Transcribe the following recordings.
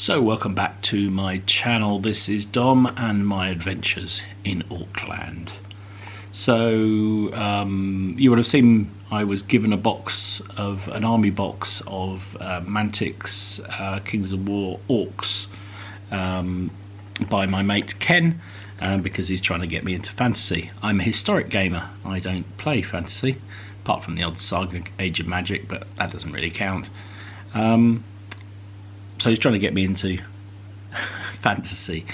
So welcome back to my channel. This is Dom and my adventures in Orcland. So you would have seen I was given an army box of Mantic's Kings of War Orcs by my mate Ken, because he's trying to get me into fantasy. I'm a historic gamer. I don't play fantasy, apart from the old Saga Age of Magic, but that doesn't really count. So he's trying to get me into fantasy.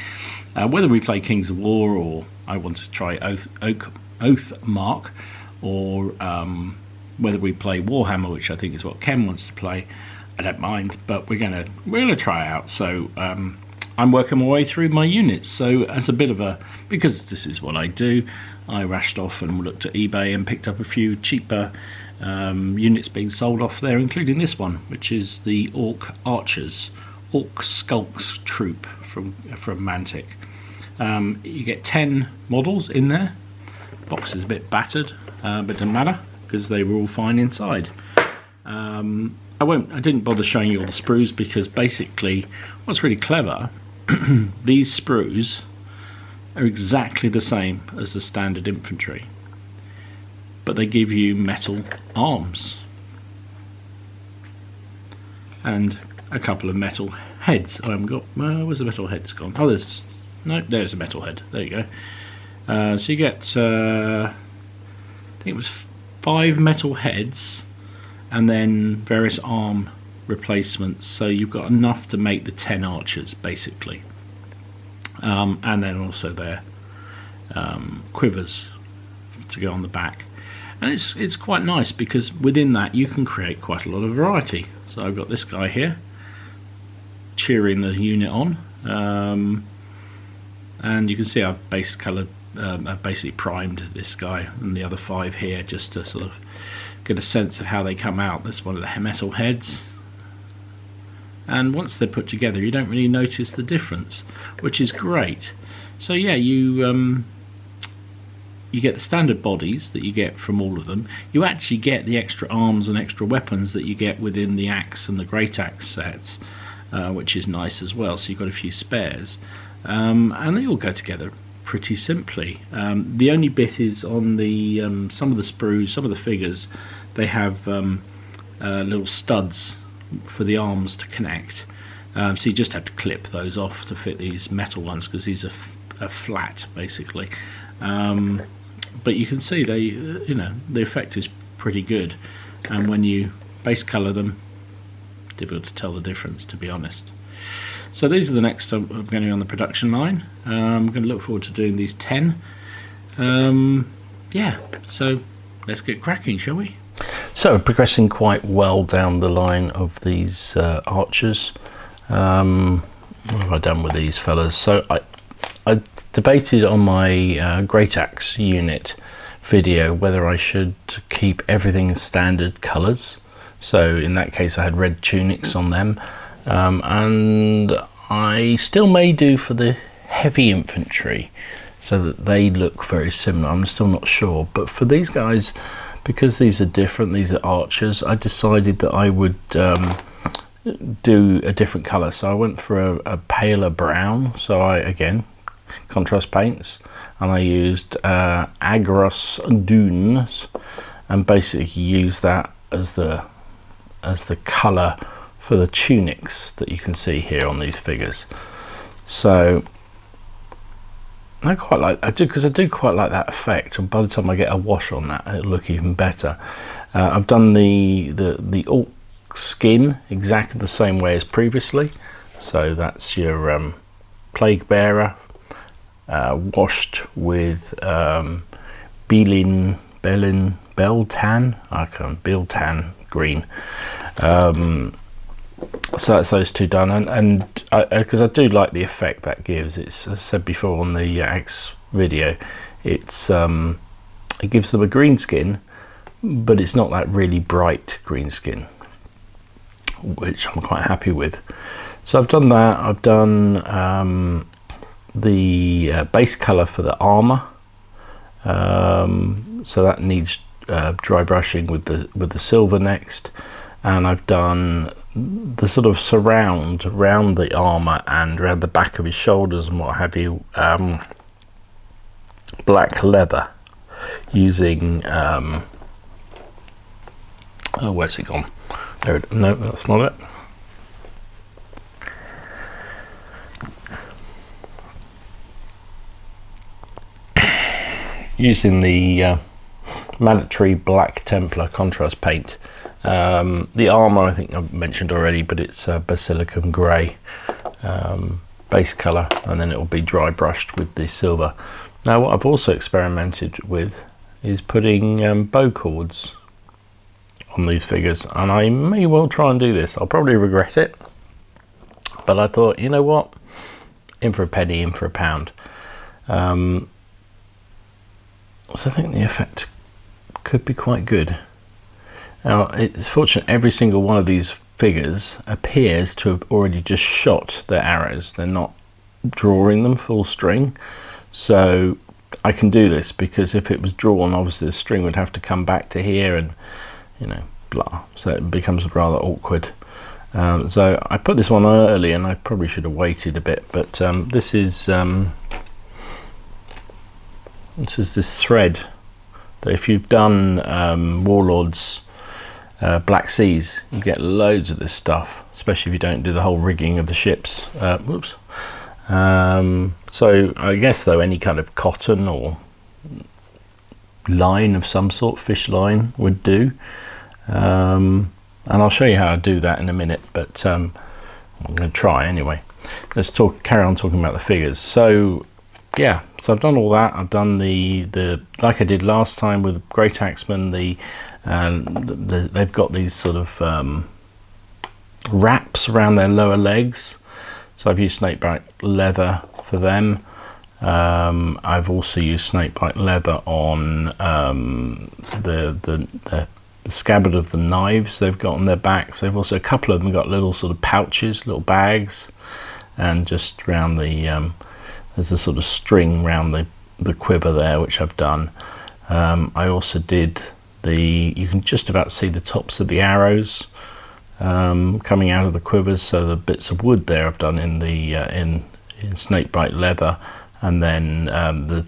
Whether we play Kings of War, or I want to try Oathmark, or whether we play Warhammer, which I think is what Ken wants to play, I don't mind. But we're gonna try it out. So I'm working my way through my units. So as a bit of because this is what I do, I rushed off and looked at eBay and picked up a few cheaper units being sold off there, including this one, which is the Orc Skulks troop from Mantic. You get 10 models in there. Box is a bit battered, but it doesn't matter because they were all fine inside. I didn't bother showing you all the sprues, because basically what's really clever, these sprues are exactly the same as the standard infantry, but they give you metal arms and a couple of metal heads. I haven't got, where's the metal heads gone? Oh, there's a metal head. There you go. So you get, I think it was 5 metal heads, and then various arm replacements. So you've got enough to make the 10 archers, basically. And then also their quivers to go on the back. And it's quite nice, because within that you can create quite a lot of variety. So I've got this guy here cheering the unit on, and you can see I've I've basically primed this guy and the other 5 here, just to sort of get a sense of how they come out. This one of the metal heads, and once they're put together you don't really notice the difference, which is great. So yeah, you get the standard bodies that you get from all of them. You actually get the extra arms and extra weapons that you get within the axe and the great axe sets, which is nice as well. So you've got a few spares, and they all go together pretty simply. The only bit is on the some of the sprues, some of the figures, they have little studs for the arms to connect. So you just have to clip those off to fit these metal ones, because these are flat basically. But you can see the effect is pretty good, and when you base color them, difficult to tell the difference, to be honest. So these are the next I'm going to be on the production line. I'm going to look forward to doing these 10. Yeah, so let's get cracking, shall we? So progressing quite well down the line of these archers. What have I done with these fellas? So I debated on my Great Axe unit video whether I should keep everything standard colours. So in that case I had red tunics on them, and I still may do for the heavy infantry, so that they look very similar. I'm still not sure, but for these guys, because these are different, these are archers, I decided that I would do a different colour. So I went for a paler brown. So I, again, contrast paints, and I used Agros Dunes, and basically used that as the colour for the tunics that you can see here on these figures. So I quite like, I do quite like that effect, and by the time I get a wash on that, it'll look even better. I've done the orc skin exactly the same way as previously. So that's your plague bearer, washed with Beltan green. So that's those two done, and because I do like the effect that gives. It's, as I said before on the axe video, it gives them a green skin, but it's not that really bright green skin, which I'm quite happy with. So I've done that. I've done the base color for the armor, so that needs dry brushing with the silver next, and I've done the sort of surround around the armor and around the back of his shoulders and what have you, black leather, using oh, where's it gone? There, no, that's not it. Using the mandatory Black Templar contrast paint. The armor I think I've mentioned already, but it's Basilicum grey base colour, and then it will be dry brushed with the silver. Now what I've also experimented with is putting bow cords on these figures, and I may well try and do this. I'll probably regret it, but I thought, you know what, in for a penny, in for a pound. So I think the effect could be quite good. Now it's fortunate every single one of these figures appears to have already just shot their arrows. They're not drawing them full string, so I can do this, because if it was drawn, obviously the string would have to come back to here, and you know, blah, so it becomes rather awkward. So I put this one early, and I probably should have waited a bit, but this is this thread that if you've done Warlords Black Seas, you get loads of this stuff, especially if you don't do the whole rigging of the ships. Whoops. So I guess though any kind of cotton or line of some sort, fish line, would do. And I'll show you how I do that in a minute, but I'm going to try anyway. Let's carry on talking about the figures. So yeah, so I've done all that. I've done the like I did last time with Great Axeman. They've got these sort of wraps around their lower legs, so I've used snakebite leather for them. I've also used snakebite leather on the scabbard of the knives they've got on their backs. They've also, a couple of them got little sort of pouches, little bags, and just around the there's a sort of string around the quiver there, which I've done. I also did you can just about see the tops of the arrows coming out of the quivers, so the bits of wood there I've done in the in snakebite leather, and then the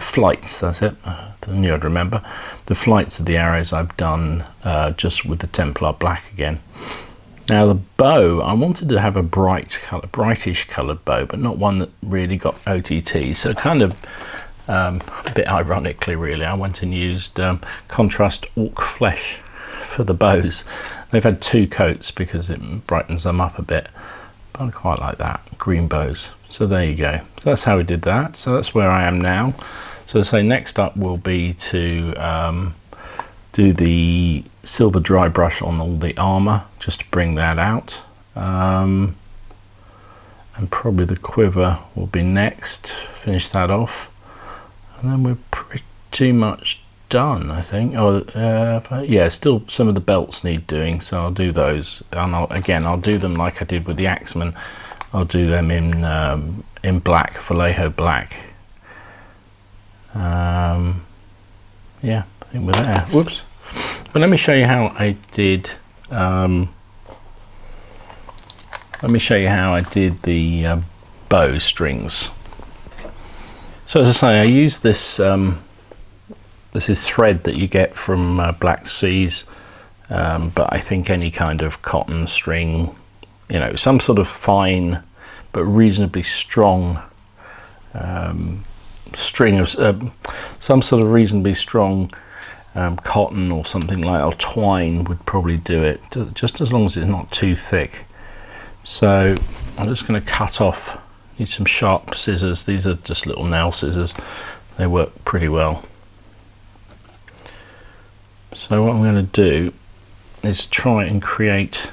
flights, that's it, I knew I'd remember. The flights of the arrows I've done just with the Templar black again. Now the bow, I wanted to have a brightish coloured bow, but not one that really got OTT. So kind of a bit ironically, really, I went and used contrast orc flesh for the bows. They've had 2 coats because it brightens them up a bit, but I quite like that, green bows. So there you go. So that's how we did that. So that's where I am now. So I say next up will be to do the silver dry brush on all the armor, just to bring that out, and probably the quiver will be next, finish that off, and then we're pretty much done, I think. Yeah, still some of the belts need doing, so I'll do those, and I'll do them like I did with the Axeman. I'll do them in black, Vallejo black. Yeah, I think we're there. Whoops. But let me show you how I did. Let me show you how I did the bow strings. So as I say, I use this. This is thread that you get from Black Seas, but I think any kind of cotton string, you know, some sort of fine but reasonably strong string of some sort of reasonably strong cotton or something like that, or twine would probably do it, just as long as it's not too thick. So I'm just going to cut off, need some sharp scissors. These are just little nail scissors, they work pretty well. So what I'm going to do is try and create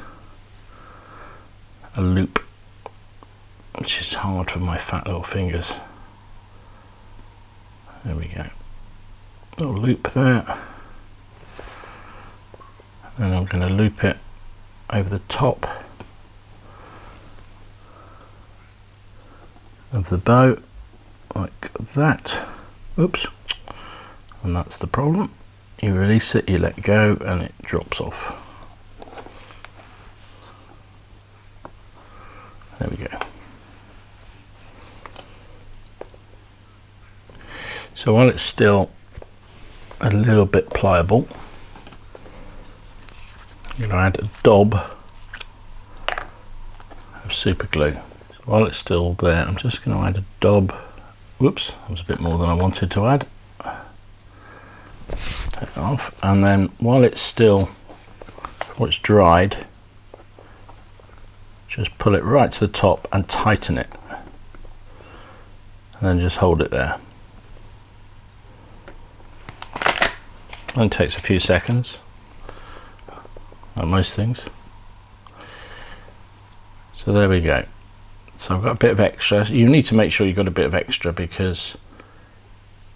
a loop, which is hard for my fat little fingers. There we go, little loop there, and I'm going to loop it over the top of the bow like that. Oops. And that's the problem, you release it, you let go, and it drops off. So while it's still a little bit pliable, I'm going to add a dob of super glue. So while it's still there, I'm just going to add a dob. Whoops, that was a bit more than I wanted to add. Take it off, and then while it's dried, just pull it right to the top and tighten it, and then just hold it there. It takes a few seconds, like most things. So there we go. So I've got a bit of extra. You need to make sure you've got a bit of extra, because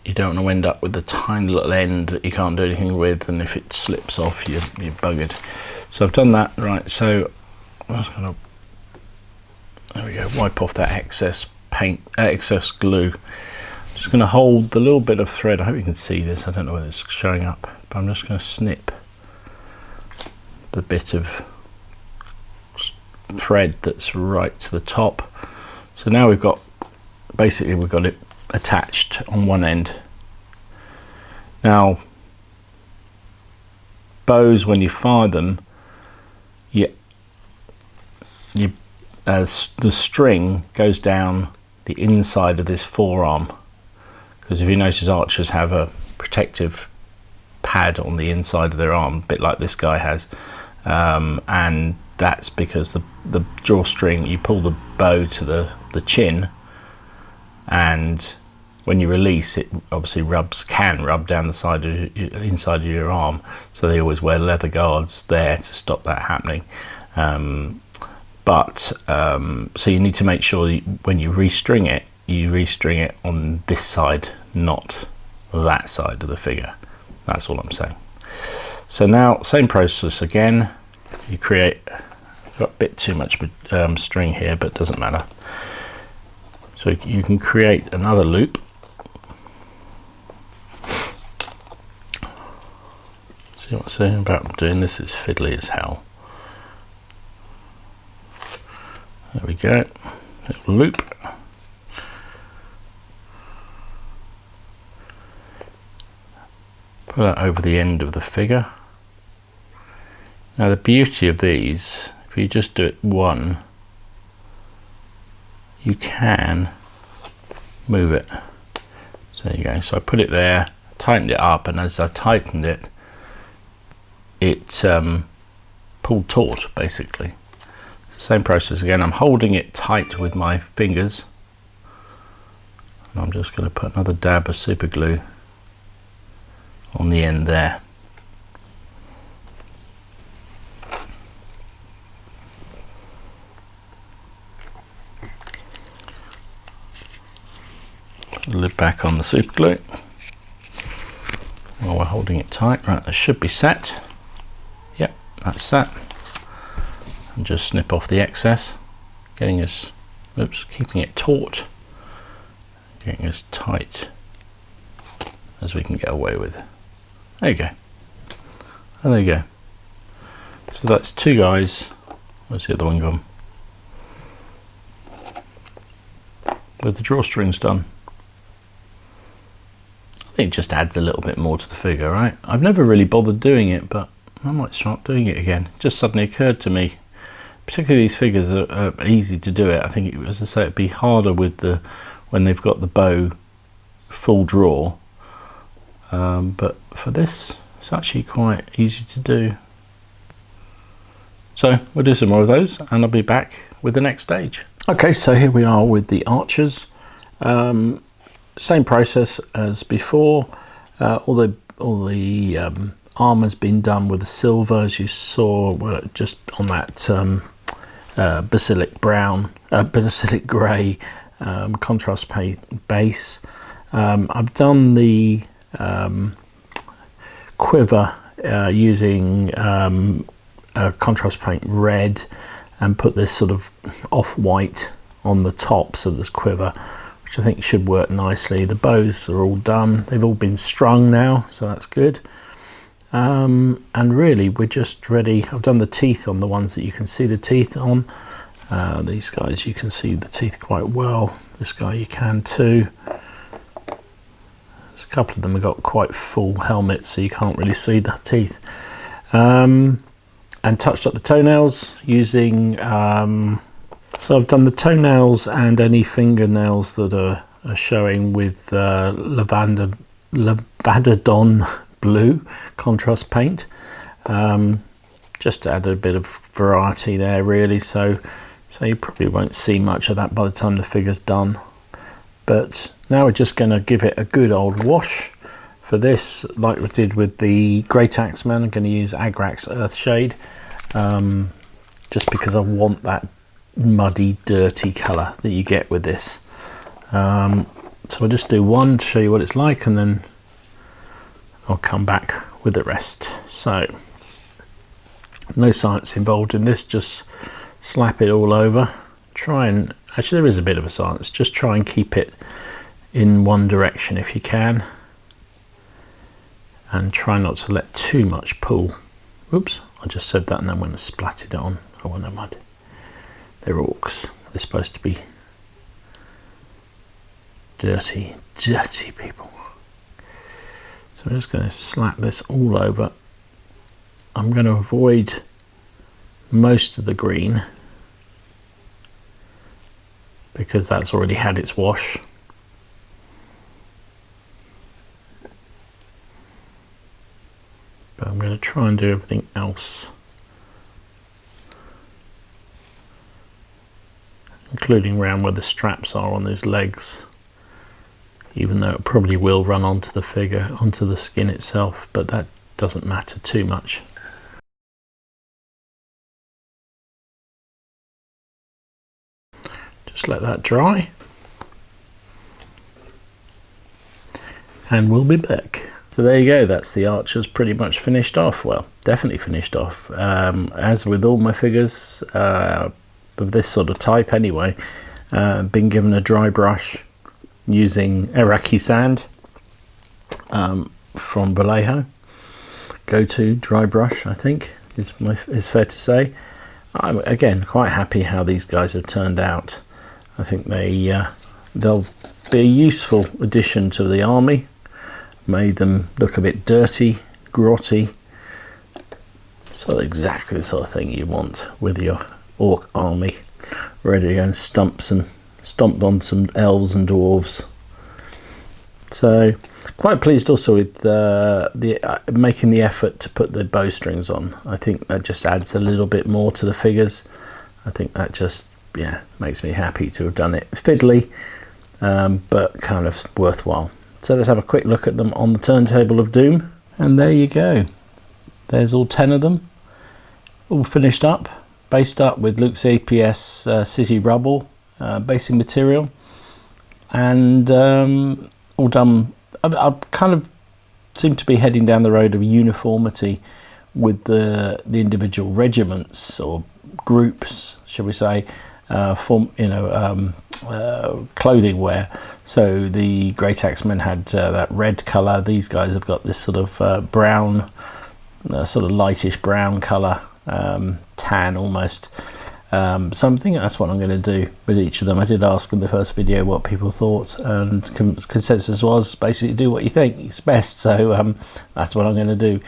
you don't want to end up with a tiny little end that you can't do anything with, and if it slips off, you're buggered. So I've done that. Right, so I'm just going to, there we go, wipe off that excess paint, excess glue. Just going to hold the little bit of thread. I hope you can see this. I don't know whether it's showing up, but I'm just going to snip the bit of thread that's right to the top. So now we've got, basically we've got it attached on one end. Now bows, when you fire them, as the string goes down the inside of this forearm, because if you notice, archers have a protective pad on the inside of their arm, a bit like this guy has, and that's because the drawstring, you pull the bow to the chin, and when you release it, obviously can rub down the side of inside of your arm. So they always wear leather guards there to stop that happening. So you need to make sure when you restring it on this side, not that side of the figure. That's all I'm saying. So now, same process again. You create, I've got a bit too much string here, but it doesn't matter. So you can create another loop. See what I'm saying about doing this? Is fiddly as hell. There we go. Little loop. Put that over the end of the figure. Now the beauty of these, if you just do it one, you can move it. So there you go. So I put it there, tightened it up, and as I tightened it, it pulled taut basically. Same process again. I'm holding it tight with my fingers, and I'm just going to put another dab of super glue on the end there. Put the lid back on the super glue while we're holding it tight. Right, that should be set. Yep, that's set. And just snip off the excess, getting us, keeping it taut, getting as tight as we can get away with. There you go. And there you go. So that's two guys. Where's the other one gone? With the drawstrings done. I think it just adds a little bit more to the figure, right? I've never really bothered doing it, but I might start doing it again. It just suddenly occurred to me. Particularly these figures are easy to do it. I think, as I say, it'd be harder with when they've got the bow full draw. But for this, it's actually quite easy to do. So we'll do some more of those, and I'll be back with the next stage. Okay, so here we are with the archers. Same process as before. All the armor's been done with the silver, as you saw, just on that basilic grey contrast paint base. I've done the quiver using contrast paint red, and put this sort of off-white on the tops of this quiver, which I think should work nicely. The bows are all done. They've all been strung now, so that's good. And really we're just ready. I've done the teeth on the ones that you can see the teeth on. These guys, you can see the teeth quite well. This guy you can too. couple of them have got quite full helmets, so you can't really see the teeth. And touched up the toenails using, so I've done the toenails and any fingernails that are showing with Lavanderdon blue contrast paint, just to add a bit of variety there really. So you probably won't see much of that by the time the figure's done. But now we're just going to give it a good old wash. For this, like we did with the Great Axeman, I'm going to use Agrax Earthshade, just because I want that muddy, dirty colour that you get with this. So I'll just do one to show you what it's like, and then I'll come back with the rest. So, no science involved in this, just slap it all over. Try and, actually there is a bit of a science, just try and keep it in one direction if you can. And try not to let too much pull. Oops, I just said that and then went and splatted it on. Oh, well, never mind. They're orcs. They're supposed to be dirty, dirty people. So I'm just going to slap this all over. I'm going to avoid most of the green because that's already had its wash. But I'm going to try and do everything else, including around where the straps are on those legs, even though it probably will run onto the figure, onto the skin itself, but that doesn't matter too much. Just let that dry and we'll be back. So there you go, that's the archers pretty much finished off. Well, definitely finished off. As with all my figures of this sort of type anyway, been given a dry brush using Iraqi sand from Vallejo. Go-to dry brush, I think, is fair to say. I'm again quite happy how these guys have turned out. I think they'll be a useful addition to the army. Made them look a bit dirty, grotty. So exactly the sort of thing you want with your orc army. Ready to go and stomp on some elves and dwarves. So quite pleased also with making the effort to put the bowstrings on. I think that just adds a little bit more to the figures. I think that just, yeah, makes me happy to have done it. Fiddly, but kind of worthwhile. So let's have a quick look at them on the turntable of doom. And there you go. There's all 10 of them, all finished up, based up with Luke's APS City Rubble basing material, and all done. I kind of seem to be heading down the road of uniformity with the individual regiments or groups, shall we say, clothing wear. So the Great Axemen had that red colour. These guys have got this sort of brown, sort of lightish brown colour, tan almost. So I'm thinking that's what I'm going to do with each of them. I did ask in the first video what people thought, and consensus was basically do what you think is best. So that's what I'm going to do,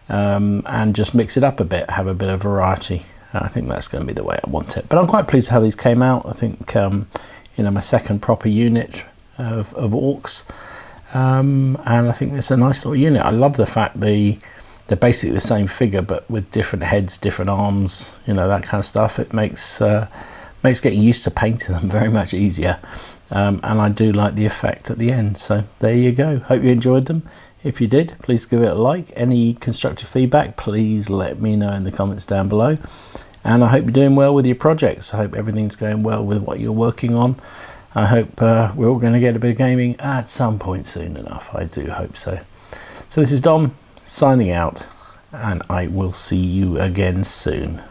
and just mix it up a bit, have a bit of variety. I think that's going to be the way I want it. But I'm quite pleased how these came out. I think my second proper unit of orcs, and I think it's a nice little unit. I love the fact they're basically the same figure but with different heads, different arms, that kind of stuff. It makes getting used to painting them very much easier, and I do like the effect at the end. So there you go. Hope you enjoyed them. If you did, please give it a like. Any constructive feedback, please let me know in the comments down below. And I hope you're doing well with your projects. I hope everything's going well with what you're working on. I hope we're all going to get a bit of gaming at some point soon enough. I do hope so. So this is Dom signing out, and I will see you again soon.